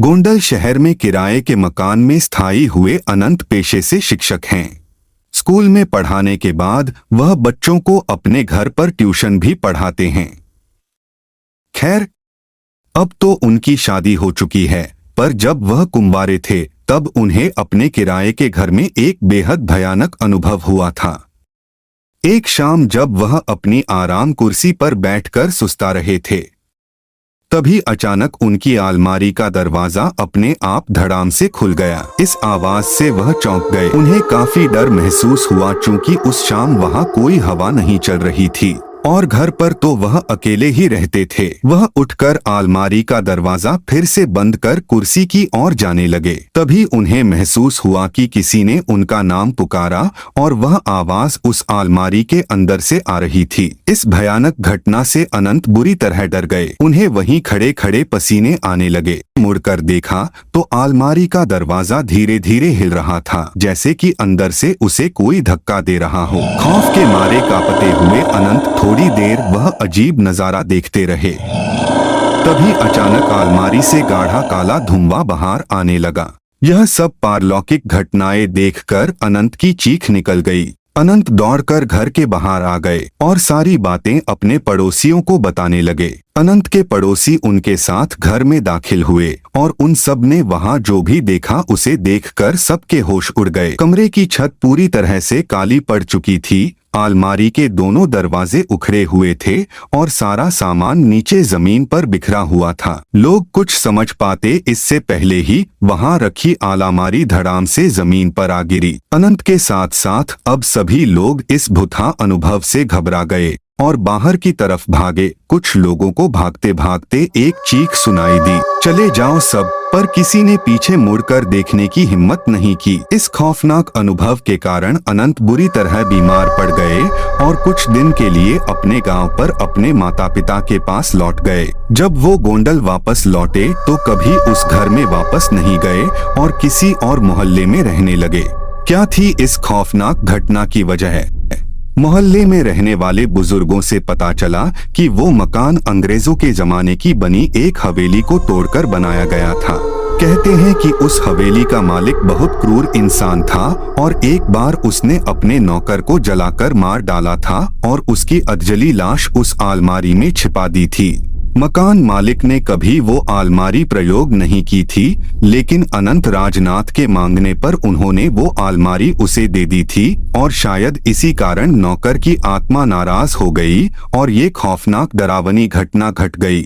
गोंडल शहर में किराए के मकान में स्थायी हुए अनंत पेशे से शिक्षक हैं। स्कूल में पढ़ाने के बाद वह बच्चों को अपने घर पर ट्यूशन भी पढ़ाते हैं। खैर, अब तो उनकी शादी हो चुकी है, पर जब वह कुंवारे थे तब उन्हें अपने किराए के घर में एक बेहद भयानक अनुभव हुआ था। एक शाम जब वह अपनी आराम कुर्सी पर बैठकर सुस्ता रहे थे, तभी अचानक उनकी अलमारी का दरवाजा अपने आप धड़ाम से खुल गया। इस आवाज से वह चौंक गए। उन्हें काफी डर महसूस हुआ, चूंकि उस शाम वहां कोई हवा नहीं चल रही थी और घर पर तो वह अकेले ही रहते थे। वह उठकर अलमारी का दरवाजा फिर से बंद कर कुर्सी की ओर जाने लगे। तभी उन्हें महसूस हुआ कि किसी ने उनका नाम पुकारा और वह आवाज उस अलमारी के अंदर से आ रही थी। इस भयानक घटना से अनंत बुरी तरह डर गए। उन्हें वहीं खड़े खड़े पसीने आने लगे। मुड़कर देखा तो अलमारी का दरवाजा धीरे धीरे हिल रहा था, जैसे कि अंदर से उसे कोई धक्का दे रहा हो। खौफ के मारे कांपते हुए अनंत थोड़ी देर वह अजीब नजारा देखते रहे। तभी अचानक अलमारी से गाढ़ा काला धुआं बाहर आने लगा। यह सब पारलौकिक घटनाएं देखकर अनंत की चीख निकल गई। अनंत दौड़कर घर के बाहर आ गए और सारी बातें अपने पड़ोसियों को बताने लगे। अनंत के पड़ोसी उनके साथ घर में दाखिल हुए और उन सब ने वहां जो भी देखा उसे देखकर सबके होश उड़ गए। कमरे की छत पूरी तरह से काली पड़ चुकी थी। अलमारी के दोनों दरवाजे उखड़े हुए थे और सारा सामान नीचे जमीन पर बिखरा हुआ था। लोग कुछ समझ पाते इससे पहले ही वहां रखी अलमारी धड़ाम से जमीन पर आ गिरी। अनंत के साथ साथ अब सभी लोग इस भूता अनुभव से घबरा गए और बाहर की तरफ भागे। कुछ लोगों को भागते भागते एक चीख सुनाई दी, चले जाओ सब, पर किसी ने पीछे मुड़कर देखने की हिम्मत नहीं की। इस खौफनाक अनुभव के कारण अनंत बुरी तरह बीमार पड़ गए और कुछ दिन के लिए अपने गांव पर अपने माता पिता के पास लौट गए। जब वो गोंडल वापस लौटे तो कभी उस घर में वापस नहीं गए और किसी और मोहल्ले में रहने लगे। क्या थी इस खौफनाक घटना की वजह? मोहल्ले में रहने वाले बुजुर्गों से पता चला कि वो मकान अंग्रेजों के जमाने की बनी एक हवेली को तोड़कर बनाया गया था। कहते हैं कि उस हवेली का मालिक बहुत क्रूर इंसान था और एक बार उसने अपने नौकर को जलाकर मार डाला था और उसकी अधजली लाश उस अलमारी में छिपा दी थी। मकान मालिक ने कभी वो अलमारी प्रयोग नहीं की थी, लेकिन अनंत राजनाथ के मांगने पर उन्होंने वो अलमारी उसे दे दी थी और शायद इसी कारण नौकर की आत्मा नाराज हो गई और ये खौफनाक डरावनी घटना घट गई।